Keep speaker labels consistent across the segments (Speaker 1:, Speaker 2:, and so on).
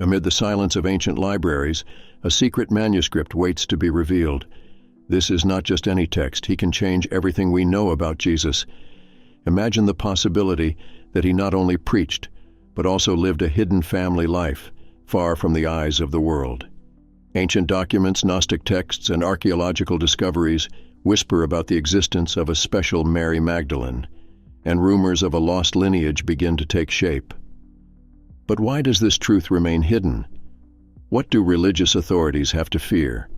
Speaker 1: Amid the silence of ancient libraries, a secret manuscript waits to be revealed. This is not just any text. He can change everything we know about Jesus. Imagine the possibility that he not only preached, but also lived a hidden family life, far from the eyes of the world. Ancient documents, Gnostic texts, and archaeological discoveries whisper about the existence of a special Mary Magdalene, and rumors of a lost lineage begin to take shape. But why does this truth remain hidden? What do religious authorities have to fear?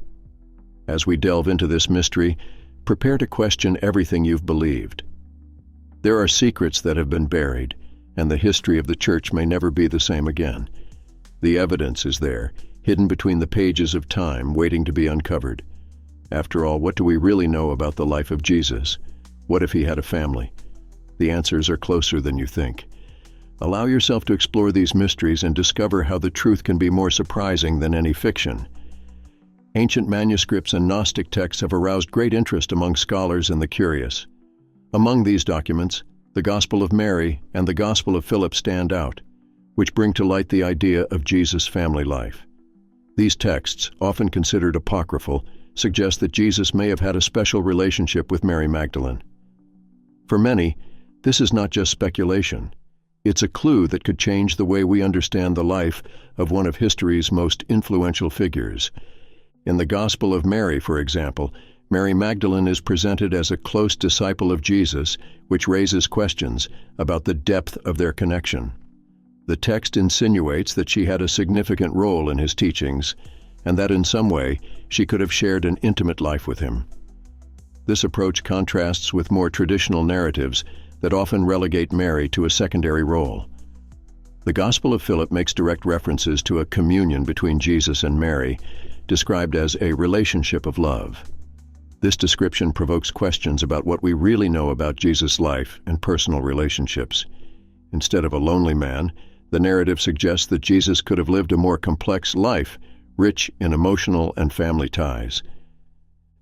Speaker 1: As we delve into this mystery, prepare to question everything you've believed. There are secrets that have been buried, and the history of the Church may never be the same again. The evidence is there, hidden between the pages of time, waiting to be uncovered. After all, what do we really know about the life of Jesus? What if he had a family? The answers are closer than you think. Allow yourself to explore these mysteries and discover how the truth can be more surprising than any fiction. Ancient manuscripts and Gnostic texts have aroused great interest among scholars and the curious. Among these documents, the Gospel of Mary and the Gospel of Philip stand out, which bring to light the idea of Jesus' family life. These texts, often considered apocryphal, suggest that Jesus may have had a special relationship with Mary Magdalene. For many, this is not just speculation. It's a clue that could change the way we understand the life of one of history's most influential figures. In the Gospel of Mary, for example, Mary Magdalene is presented as a close disciple of Jesus, which raises questions about the depth of their connection. The text insinuates that she had a significant role in his teachings, and that in some way she could have shared an intimate life with him. This approach contrasts with more traditional narratives that often relegate Mary to a secondary role. The Gospel of Philip makes direct references to a communion between Jesus and Mary, described as a relationship of love. This description provokes questions about what we really know about Jesus' life and personal relationships. Instead of a lonely man, the narrative suggests that Jesus could have lived a more complex life, rich in emotional and family ties.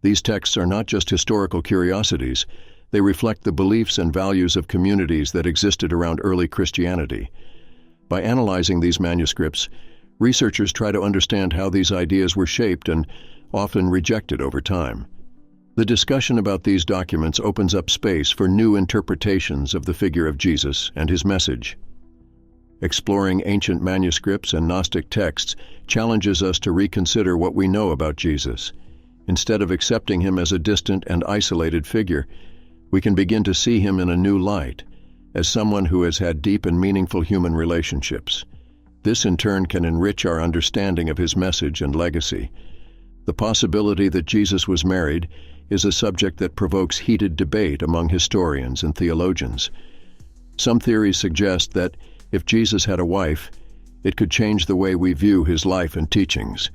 Speaker 1: These texts are not just historical curiosities. They reflect the beliefs and values of communities that existed around early Christianity. By analyzing these manuscripts, researchers try to understand how these ideas were shaped and often rejected over time. The discussion about these documents opens up space for new interpretations of the figure of Jesus and his message. Exploring ancient manuscripts and Gnostic texts challenges us to reconsider what we know about Jesus. Instead of accepting him as a distant and isolated figure, we can begin to see him in a new light, as someone who has had deep and meaningful human relationships. This in turn can enrich our understanding of his message and legacy. The possibility that Jesus was married is a subject that provokes heated debate among historians and theologians. Some theories suggest that if Jesus had a wife, it could change the way we view his life and teachings.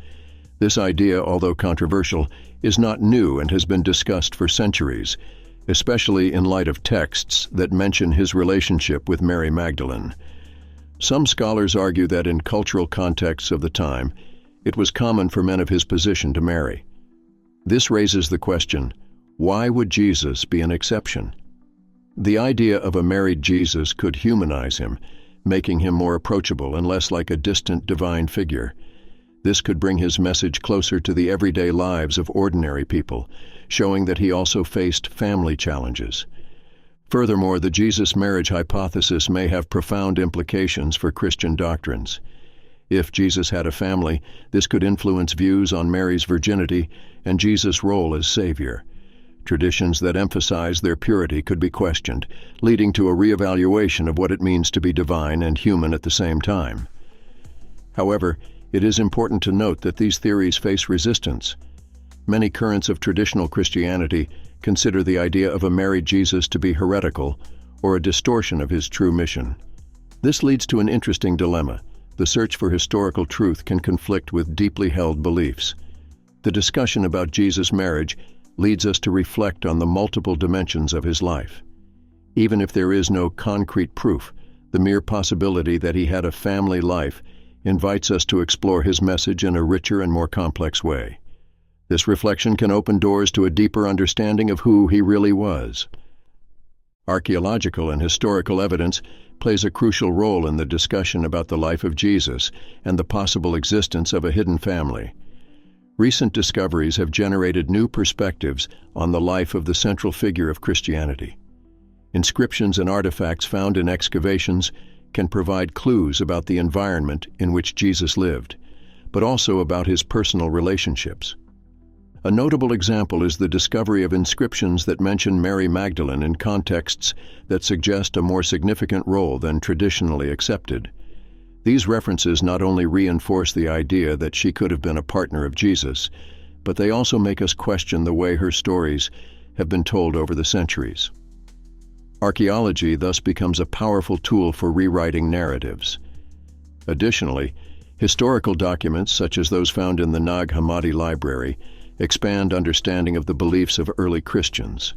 Speaker 1: This idea, although controversial, is not new and has been discussed for centuries, especially in light of texts that mention his relationship with Mary Magdalene. Some scholars argue that in cultural contexts of the time, it was common for men of his position to marry. This raises the question, why would Jesus be an exception? The idea of a married Jesus could humanize him, making him more approachable and less like a distant divine figure. This could bring his message closer to the everyday lives of ordinary people, showing that he also faced family challenges. Furthermore, the Jesus marriage hypothesis may have profound implications for Christian doctrines. If Jesus had a family, this could influence views on Mary's virginity and Jesus' role as Savior. Traditions that emphasize their purity could be questioned, leading to a reevaluation of what it means to be divine and human at the same time. However, it is important to note that these theories face resistance. Many currents of traditional Christianity consider the idea of a married Jesus to be heretical or a distortion of his true mission. This leads to an interesting dilemma. The search for historical truth can conflict with deeply held beliefs. The discussion about Jesus' marriage leads us to reflect on the multiple dimensions of his life. Even if there is no concrete proof, the mere possibility that he had a family life invites us to explore his message in a richer and more complex way. This reflection can open doors to a deeper understanding of who he really was. Archaeological and historical evidence plays a crucial role in the discussion about the life of Jesus and the possible existence of a hidden family. Recent discoveries have generated new perspectives on the life of the central figure of Christianity. Inscriptions and artifacts found in excavations can provide clues about the environment in which Jesus lived, but also about his personal relationships. A notable example is the discovery of inscriptions that mention Mary Magdalene in contexts that suggest a more significant role than traditionally accepted. These references not only reinforce the idea that she could have been a partner of Jesus, but they also make us question the way her stories have been told over the centuries. Archaeology thus becomes a powerful tool for rewriting narratives. Additionally, historical documents such as those found in the Nag Hammadi Library expand understanding of the beliefs of early Christians.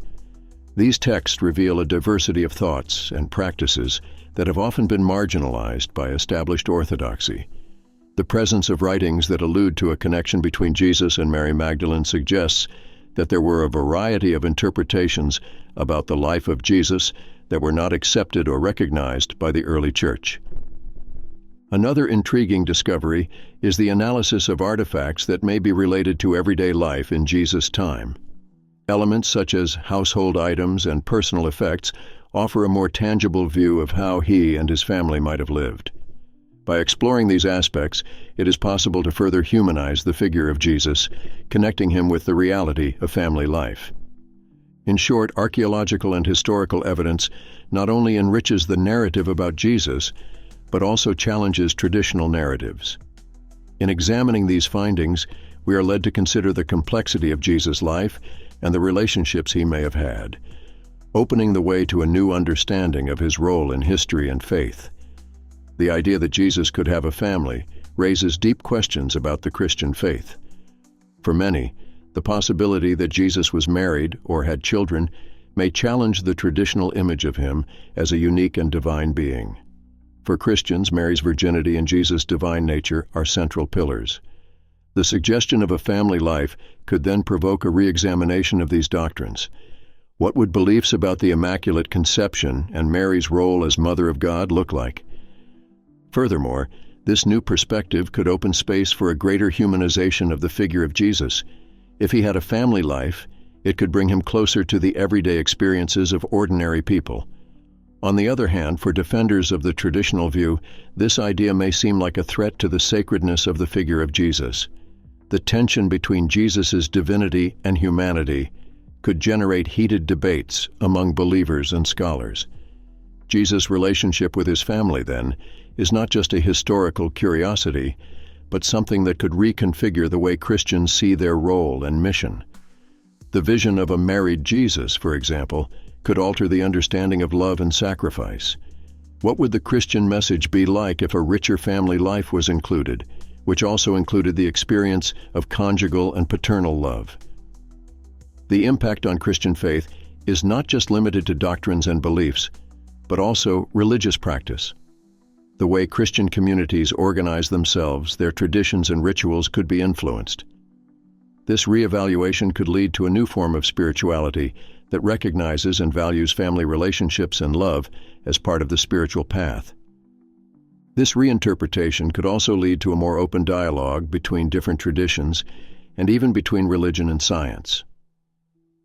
Speaker 1: These texts reveal a diversity of thoughts and practices that have often been marginalized by established orthodoxy. The presence of writings that allude to a connection between Jesus and Mary Magdalene suggests that there were a variety of interpretations about the life of Jesus that were not accepted or recognized by the early church. Another intriguing discovery is the analysis of artifacts that may be related to everyday life in Jesus' time. Elements such as household items and personal effects offer a more tangible view of how he and his family might have lived. By exploring these aspects, it is possible to further humanize the figure of Jesus, connecting him with the reality of family life. In short, archaeological and historical evidence not only enriches the narrative about Jesus, but also challenges traditional narratives. In examining these findings, we are led to consider the complexity of Jesus' life and the relationships he may have had, opening the way to a new understanding of his role in history and faith. The idea that Jesus could have a family raises deep questions about the Christian faith. For many, the possibility that Jesus was married or had children may challenge the traditional image of him as a unique and divine being. For Christians, Mary's virginity and Jesus' divine nature are central pillars. The suggestion of a family life could then provoke a re-examination of these doctrines. What would beliefs about the Immaculate Conception and Mary's role as Mother of God look like? Furthermore, this new perspective could open space for a greater humanization of the figure of Jesus. If he had a family life, it could bring him closer to the everyday experiences of ordinary people. On the other hand, for defenders of the traditional view, this idea may seem like a threat to the sacredness of the figure of Jesus. The tension between Jesus' divinity and humanity could generate heated debates among believers and scholars. Jesus' relationship with his family, then, is not just a historical curiosity, but something that could reconfigure the way Christians see their role and mission. The vision of a married Jesus, for example, could alter the understanding of love and sacrifice. What would the Christian message be like if a richer family life was included, which also included the experience of conjugal and paternal love? The impact on Christian faith is not just limited to doctrines and beliefs, but also religious practice. The way Christian communities organize themselves, their traditions and rituals could be influenced. This reevaluation could lead to a new form of spirituality that recognizes and values family relationships and love as part of the spiritual path. This reinterpretation could also lead to a more open dialogue between different traditions and even between religion and science.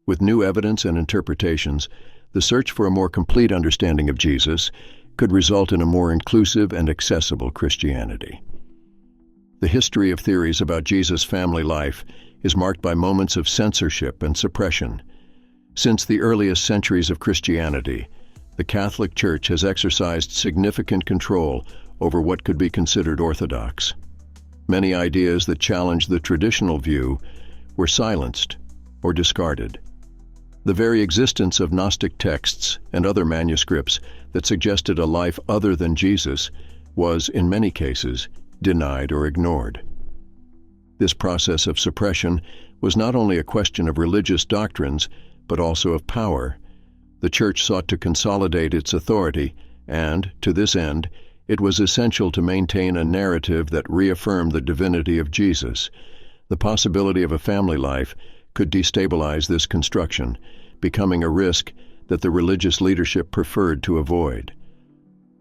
Speaker 1: With new evidence and interpretations, the search for a more complete understanding of Jesus could result in a more inclusive and accessible Christianity. The history of theories about Jesus' family life is marked by moments of censorship and suppression. Since the earliest centuries of Christianity, the Catholic Church has exercised significant control over what could be considered orthodox. Many ideas that challenged the traditional view were silenced or discarded. The very existence of Gnostic texts and other manuscripts that suggested a life other than Jesus was, in many cases, denied or ignored. This process of suppression was not only a question of religious doctrines, but also of power. The Church sought to consolidate its authority, and, to this end, it was essential to maintain a narrative that reaffirmed the divinity of Jesus. The possibility of a family life could destabilize this construction, becoming a risk that the religious leadership preferred to avoid.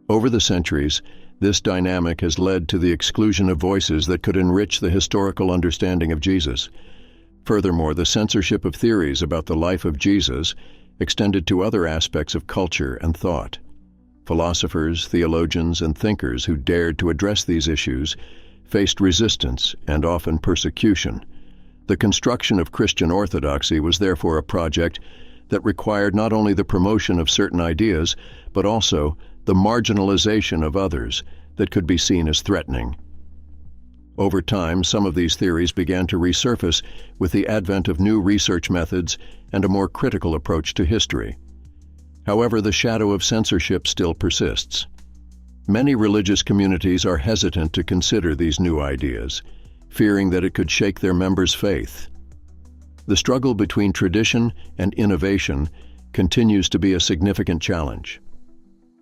Speaker 1: Over the centuries, this dynamic has led to the exclusion of voices that could enrich the historical understanding of Jesus. Furthermore, the censorship of theories about the life of Jesus extended to other aspects of culture and thought. Philosophers, theologians, and thinkers who dared to address these issues faced resistance and often persecution. The construction of Christian orthodoxy was therefore a project that required not only the promotion of certain ideas, but also the marginalization of others that could be seen as threatening. Over time, some of these theories began to resurface with the advent of new research methods and a more critical approach to history. However, the shadow of censorship still persists. Many religious communities are hesitant to consider these new ideas, fearing that it could shake their members' faith. The struggle between tradition and innovation continues to be a significant challenge.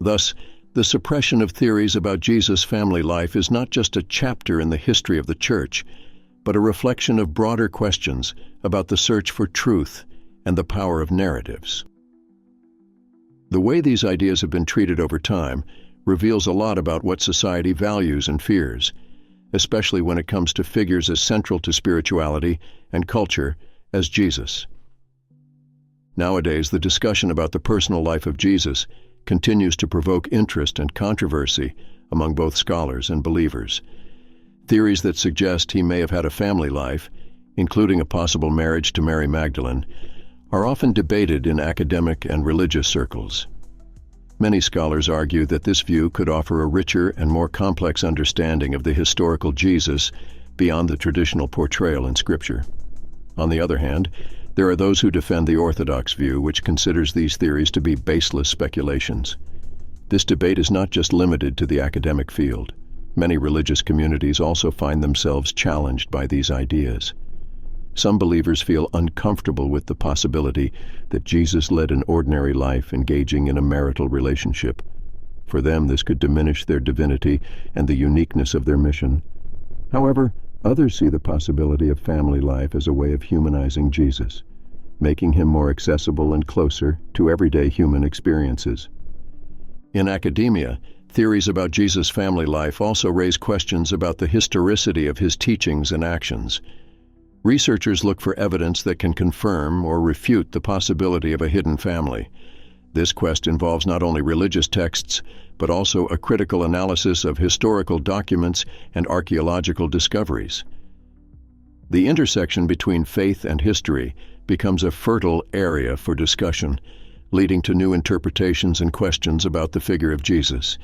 Speaker 1: Thus, the suppression of theories about Jesus' family life is not just a chapter in the history of the Church, but a reflection of broader questions about the search for truth and the power of narratives. The way these ideas have been treated over time reveals a lot about what society values and fears, especially when it comes to figures as central to spirituality and culture as Jesus. Nowadays, the discussion about the personal life of Jesus continues to provoke interest and controversy among both scholars and believers. Theories that suggest he may have had a family life, including a possible marriage to Mary Magdalene, are often debated in academic and religious circles. Many scholars argue that this view could offer a richer and more complex understanding of the historical Jesus beyond the traditional portrayal in Scripture. On the other hand, there are those who defend the orthodox view, which considers these theories to be baseless speculations. This debate is not just limited to the academic field. Many religious communities also find themselves challenged by these ideas. Some believers feel uncomfortable with the possibility that Jesus led an ordinary life engaging in a marital relationship. For them, this could diminish their divinity and the uniqueness of their mission. However, others see the possibility of family life as a way of humanizing Jesus, making him more accessible and closer to everyday human experiences. In academia, theories about Jesus' family life also raise questions about the historicity of his teachings and actions. Researchers look for evidence that can confirm or refute the possibility of a hidden family. This quest involves not only religious texts, but also a critical analysis of historical documents and archaeological discoveries. The intersection between faith and history becomes a fertile area for discussion, leading to new interpretations and questions about the figure of Jesus.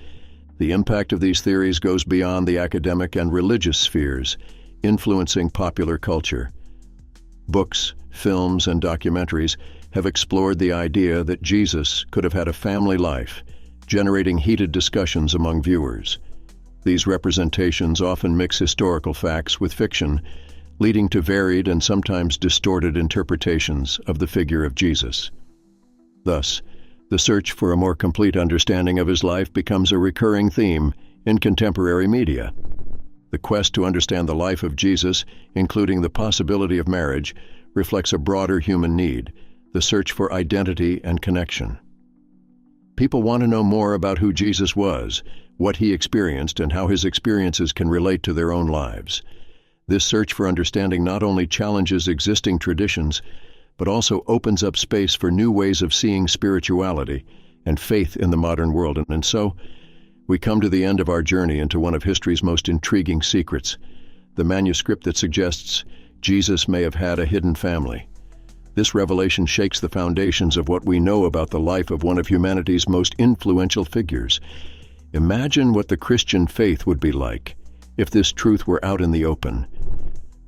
Speaker 1: The impact of these theories goes beyond the academic and religious spheres, influencing popular culture. Books, films, and documentaries have explored the idea that Jesus could have had a family life, generating heated discussions among viewers. These representations often mix historical facts with fiction, leading to varied and sometimes distorted interpretations of the figure of Jesus. Thus, the search for a more complete understanding of his life becomes a recurring theme in contemporary media. The quest to understand the life of Jesus, including the possibility of marriage, reflects a broader human need, the search for identity and connection. People want to know more about who Jesus was, what he experienced, and how his experiences can relate to their own lives. This search for understanding not only challenges existing traditions, but also opens up space for new ways of seeing spirituality and faith in the modern world. And so, we come to the end of our journey into one of history's most intriguing secrets, the manuscript that suggests Jesus may have had a hidden family. This revelation shakes the foundations of what we know about the life of one of humanity's most influential figures. Imagine what the Christian faith would be like if this truth were out in the open.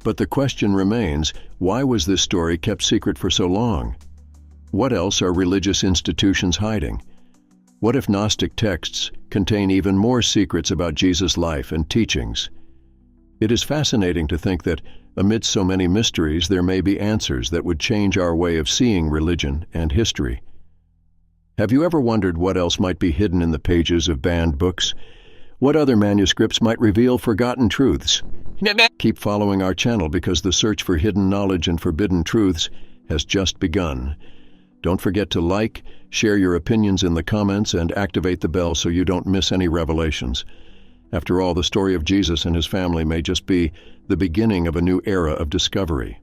Speaker 1: But the question remains, why was this story kept secret for so long? What else are religious institutions hiding? What if Gnostic texts contain even more secrets about Jesus' life and teachings? It is fascinating to think that, amidst so many mysteries, there may be answers that would change our way of seeing religion and history. Have you ever wondered what else might be hidden in the pages of banned books? What other manuscripts might reveal forgotten truths? Keep following our channel because the search for hidden knowledge and forbidden truths has just begun. Don't forget to like, share your opinions in the comments, and activate the bell so you don't miss any revelations. After all, the story of Jesus and his family may just be the beginning of a new era of discovery.